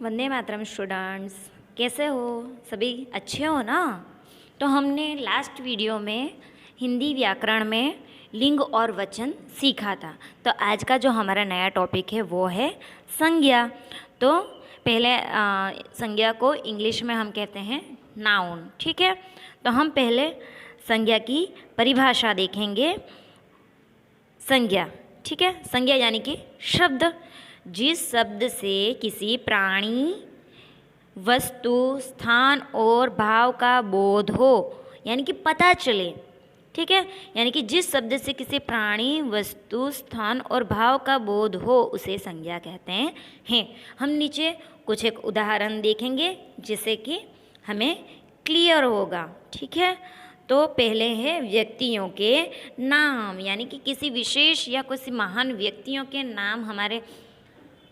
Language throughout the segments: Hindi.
वंदे मातरम स्टूडेंट्स, कैसे हो? सभी अच्छे हो ना? तो हमने लास्ट वीडियो में हिंदी व्याकरण में लिंग और वचन सीखा था। तो आज का जो हमारा नया टॉपिक है वो है संज्ञा। तो पहले संज्ञा को इंग्लिश में हम कहते हैं नाउन, ठीक है। तो हम पहले संज्ञा की परिभाषा देखेंगे। संज्ञा, ठीक है। संज्ञा यानी कि शब्द, जिस शब्द से किसी प्राणी, वस्तु, स्थान और भाव का बोध हो, यानी कि पता चले, ठीक है। यानी कि जिस शब्द से किसी प्राणी, वस्तु, स्थान और भाव का बोध हो उसे संज्ञा कहते हैं। हम नीचे कुछ एक उदाहरण देखेंगे जिससे कि हमें क्लियर होगा, ठीक है। तो पहले है व्यक्तियों के नाम, यानी कि किसी विशेष या किसी महान व्यक्तियों के नाम हमारे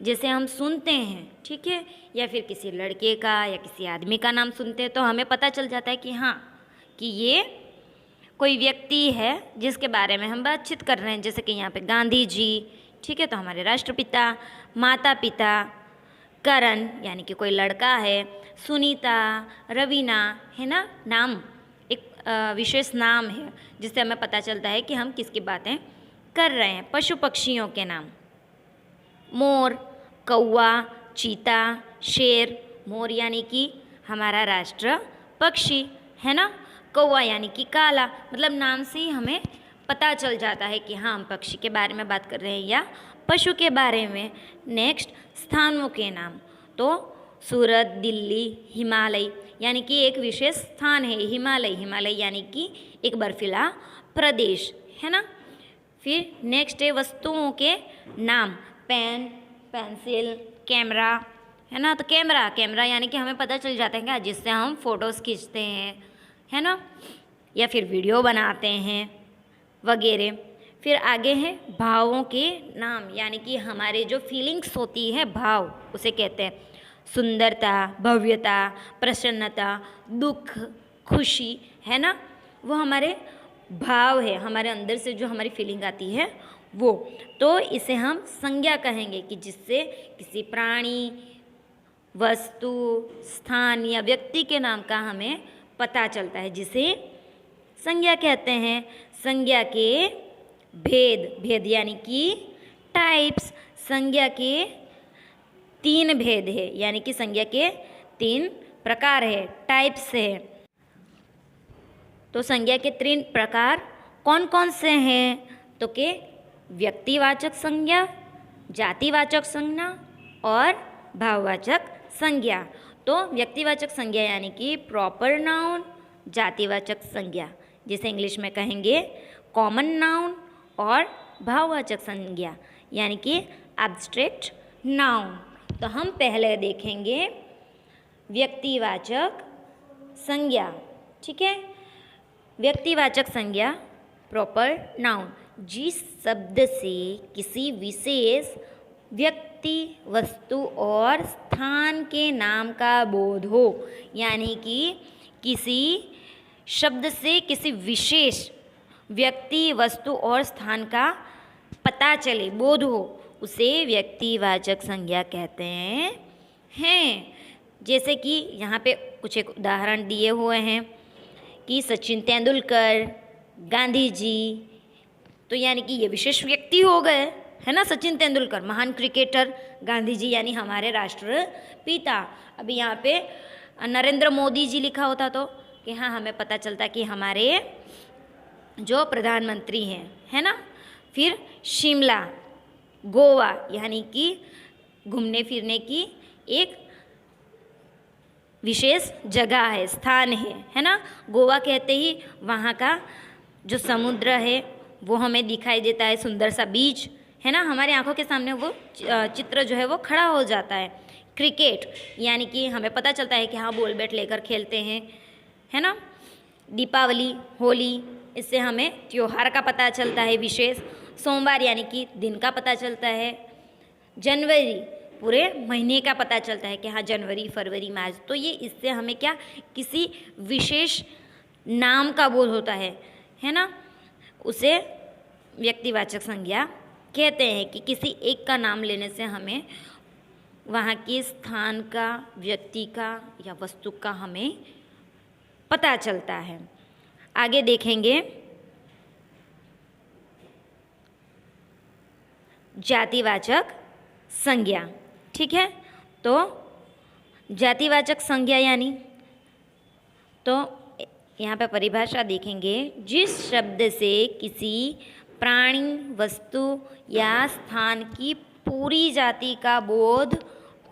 जैसे हम सुनते हैं, ठीक है। या फिर किसी लड़के का या किसी आदमी का नाम सुनते हैं तो हमें पता चल जाता है कि हाँ, कि ये कोई व्यक्ति है जिसके बारे में हम बातचीत कर रहे हैं। जैसे कि यहाँ पे गांधी जी, ठीक है, तो हमारे राष्ट्रपिता। माता पिता, करण यानी कि कोई लड़का है, सुनीता, रवीना, है ना। नाम एक विशेष नाम है जिससे हमें पता चलता है कि हम किसकी बातें कर रहे हैं। पशु पक्षियों के नाम, मोर, कौवा, चीता, शेर। मोर यानी कि हमारा राष्ट्र पक्षी, है ना। कौवा यानी कि काला, मतलब नाम से ही हमें पता चल जाता है कि हाँ, हम पक्षी के बारे में बात कर रहे हैं या पशु के बारे में। नेक्स्ट, स्थानों के नाम, तो सूरत, दिल्ली, हिमालय, यानी कि एक विशेष स्थान है हिमालय। हिमालय यानी कि एक बर्फीला प्रदेश, है ना। फिर नेक्स्ट है वस्तुओं के नाम, पेन, पेंसिल, कैमरा, है ना। तो कैमरा यानी कि हमें पता चल जाता है क्या, जिससे हम फोटोज़ खींचते हैं, है ना, या फिर वीडियो बनाते हैं वगैरह। फिर आगे है भावों के नाम, यानी कि हमारे जो फीलिंग्स होती है, भाव, उसे कहते हैं सुंदरता, भव्यता, प्रसन्नता, दुख, खुशी, है ना। वो हमारे भाव है, हमारे अंदर से जो हमारी फीलिंग आती है वो। तो इसे हम संज्ञा कहेंगे कि जिससे किसी प्राणी, वस्तु, स्थान या व्यक्ति के नाम का हमें पता चलता है, जिसे संज्ञा कहते हैं। संज्ञा के भेद यानी कि टाइप्स। संज्ञा के 3 भेद है, यानी कि संज्ञा के 3 प्रकार है, टाइप्स है। तो संज्ञा के 3 प्रकार कौन कौन से हैं? तो के व्यक्तिवाचक संज्ञा, जातिवाचक संज्ञा और भाववाचक संज्ञा। तो व्यक्तिवाचक संज्ञा यानी कि प्रॉपर नाउन, जातिवाचक संज्ञा जिसे इंग्लिश में कहेंगे कॉमन नाउन, और भाववाचक संज्ञा यानी कि एब्स्ट्रैक्ट नाउन। तो हम पहले देखेंगे व्यक्तिवाचक संज्ञा, ठीक है। व्यक्तिवाचक संज्ञा, प्रॉपर नाउन, जिस शब्द से किसी विशेष व्यक्ति, वस्तु और स्थान के नाम का बोध हो, यानी कि किसी शब्द से किसी विशेष व्यक्ति, वस्तु और स्थान का पता चले, बोध हो, उसे व्यक्तिवाचक संज्ञा कहते हैं। जैसे कि यहाँ पे कुछ एक उदाहरण दिए हुए हैं कि सचिन तेंदुलकर, गांधी जी, तो यानी कि ये विशेष व्यक्ति हो गए, है ना। सचिन तेंदुलकर महान क्रिकेटर, गांधी जी यानी हमारे राष्ट्रपिता। अभी यहाँ पे नरेंद्र मोदी जी लिखा होता तो कि हाँ, हमें पता चलता कि हमारे जो प्रधानमंत्री हैं, है ना। फिर शिमला, गोवा, यानी कि घूमने फिरने की एक विशेष जगह है, स्थान है ना। गोवा कहते ही वहाँ का जो समुद्र है वो हमें दिखाई देता है, सुंदर सा बीच, है ना। हमारे आंखों के सामने वो चित्र जो है वो खड़ा हो जाता है। क्रिकेट यानी कि हमें पता चलता है कि हाँ, बॉल बैट लेकर खेलते हैं, है ना। दीपावली, होली, इससे हमें त्योहार का पता चलता है विशेष। सोमवार यानी कि दिन का पता चलता है। जनवरी, पूरे महीने का पता चलता है कि हाँ, जनवरी, फरवरी, मार्च। तो ये इससे हमें क्या, किसी विशेष नाम का बोध होता है ना। उसे व्यक्तिवाचक संज्ञा कहते हैं कि किसी एक का नाम लेने से हमें वहाँ के स्थान का, व्यक्ति का या वस्तु का हमें पता चलता है। आगे देखेंगे जातिवाचक संज्ञा। ठीक है, तो जातिवाचक संज्ञा यानी, तो यहाँ पे परिभाषा देखेंगे, जिस शब्द से किसी प्राणी, वस्तु या स्थान की पूरी जाति का बोध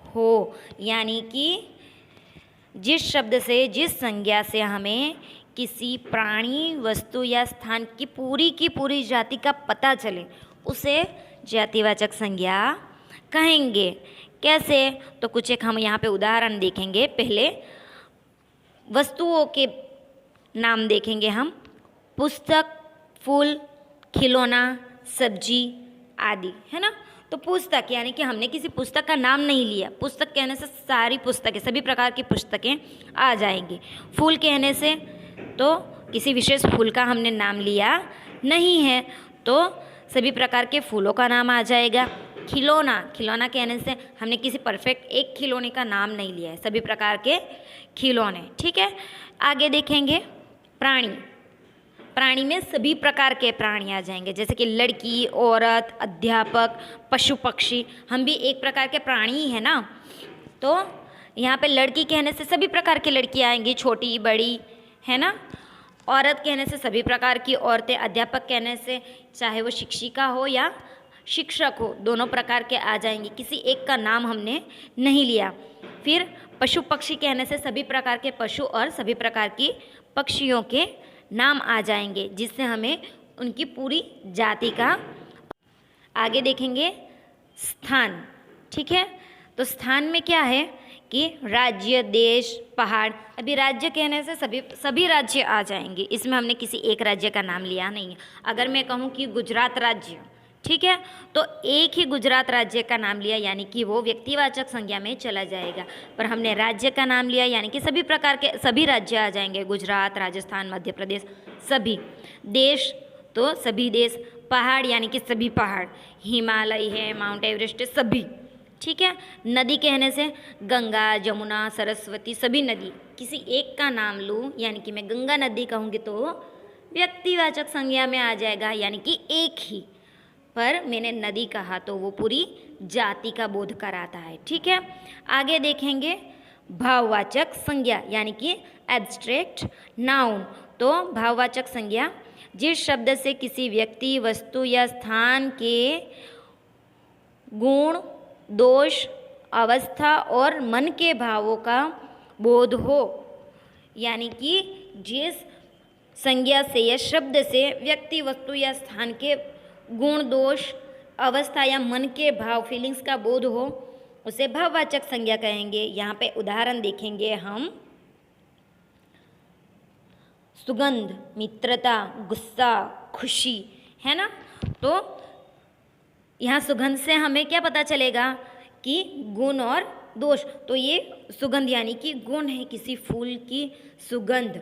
हो, यानी कि जिस शब्द से, जिस संज्ञा से हमें किसी प्राणी, वस्तु या स्थान की पूरी जाति का पता चले, उसे जातिवाचक संज्ञा कहेंगे। कैसे? तो कुछ एक हम यहाँ पे उदाहरण देखेंगे। पहले वस्तुओं के नाम देखेंगे हम, पुस्तक, फूल, खिलौना, सब्जी आदि, है ना। तो पुस्तक यानी कि हमने किसी पुस्तक का नाम नहीं लिया। पुस्तक कहने से सारी पुस्तकें, सभी प्रकार की पुस्तकें आ जाएंगी। फूल कहने से तो किसी विशेष फूल का हमने नाम लिया नहीं है, तो सभी प्रकार के फूलों का नाम आ जाएगा। खिलौना, खिलौना कहने से हमने किसी परफेक्ट एक खिलौने का नाम नहीं लिया है, सभी प्रकार के खिलौने। ठीक है, आगे देखेंगे प्राणी। प्राणी में सभी प्रकार के प्राणी आ जाएंगे, जैसे कि लड़की, औरत, अध्यापक, पशु पक्षी, हम भी एक प्रकार के प्राणी ही है ना। तो यहाँ पे लड़की कहने से सभी प्रकार की लड़कियाँ आएंगी, छोटी बड़ी, है ना। औरत कहने से सभी प्रकार की औरतें, अध्यापक कहने से चाहे वो शिक्षिका हो या शिक्षक हो, दोनों प्रकार के आ जाएंगे, किसी एक का नाम हमने नहीं लिया। फिर पशु पक्षी कहने से सभी प्रकार के पशु और सभी प्रकार की पक्षियों के नाम आ जाएंगे, जिससे हमें उनकी पूरी जाति का। आगे देखेंगे स्थान। ठीक है, तो स्थान में क्या है कि राज्य, देश, पहाड़। अभी राज्य कहने से सभी राज्य आ जाएंगे, इसमें हमने किसी एक राज्य का नाम लिया नहीं है। अगर मैं कहूँ कि गुजरात राज्य, ठीक है, तो एक ही गुजरात राज्य का नाम लिया, यानी कि वो व्यक्तिवाचक संज्ञा में चला जाएगा। पर हमने राज्य का नाम लिया, यानी कि सभी प्रकार के सभी राज्य आ जाएंगे, गुजरात, राजस्थान, मध्य प्रदेश, सभी। देश तो सभी देश। पहाड़ यानी कि सभी पहाड़, हिमालय है, माउंट एवरेस्ट है, सभी। ठीक है, नदी कहने से गंगा, जमुना, सरस्वती, सभी नदी। किसी एक का नाम लूँ, यानी कि मैं गंगा नदी कहूँगी तो व्यक्तिवाचक संज्ञा में आ जाएगा, यानी कि एक ही। पर मैंने नदी कहा तो वो पूरी जाति का बोध कराता है। ठीक है, आगे देखेंगे भाववाचक संज्ञा, यानी कि एब्स्ट्रैक्ट नाउन। तो भाववाचक संज्ञा, जिस शब्द से किसी व्यक्ति, वस्तु या स्थान के गुण, दोष, अवस्था और मन के भावों का बोध हो, यानी कि जिस संज्ञा से या शब्द से व्यक्ति, वस्तु या स्थान के गुण, दोष, अवस्था या मन के भाव, फीलिंग्स का बोध हो, उसे भाववाचक संज्ञा कहेंगे। यहाँ पे उदाहरण देखेंगे हम, सुगंध, मित्रता, गुस्सा, खुशी, है ना। तो यहाँ सुगंध से हमें क्या पता चलेगा कि गुण और दोष। तो ये सुगंध यानी कि गुण है किसी फूल की सुगंध।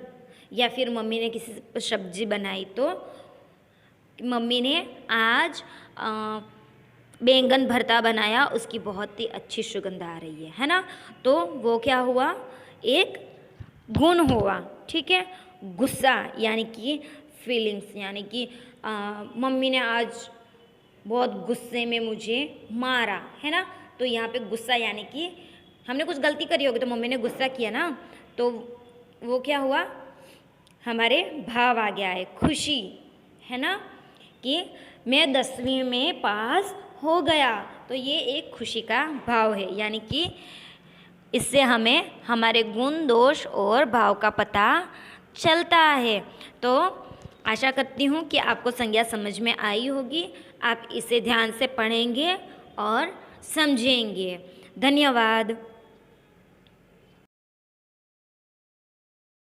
या फिर मम्मी ने किसी सब्जी बनाई तो मम्मी ने आज बैंगन भरता बनाया, उसकी बहुत ही अच्छी सुगंध आ रही है ना। तो वो क्या हुआ, एक गुण हुआ। ठीक है, गुस्सा यानी कि फीलिंग्स, यानी कि मम्मी ने आज बहुत गुस्से में मुझे मारा, है ना। तो यहाँ पे गुस्सा यानी कि हमने कुछ गलती करी होगी तो मम्मी ने गुस्सा किया ना, तो वो क्या हुआ, हमारे भाव आ गया है। खुशी, है ना, कि मैं 10वीं में पास हो गया, तो ये एक खुशी का भाव है, यानी कि इससे हमें हमारे गुण, दोष और भाव का पता चलता है। तो आशा करती हूँ कि आपको संज्ञा समझ में आई होगी। आप इसे ध्यान से पढ़ेंगे और समझेंगे। धन्यवाद।